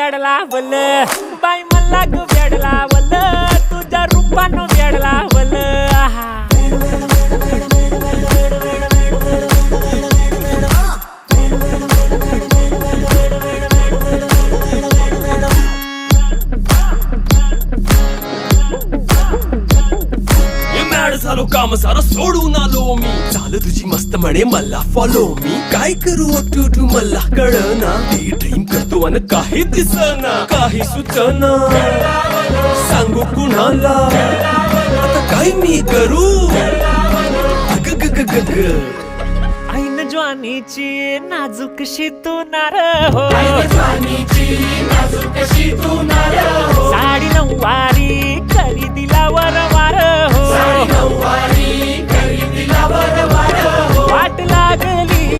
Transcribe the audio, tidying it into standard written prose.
वेडला वल बाई मला ग वेडला वल तुझ्या रूपानं वेडला वल झालो काम सारा सोडून आलो मी झालं तुझी मस्त म्हणे मला फॉलो मी काय करू टू मला कळना ते ड्रीम करतो आणि काही दिसना काही सुचना सांगू कुणाला आता काय मी करू ऐन ज्वानीची नाजूकशी तू नार हो साडी नऊवारी खरेदीला वरवार हो वाट लाग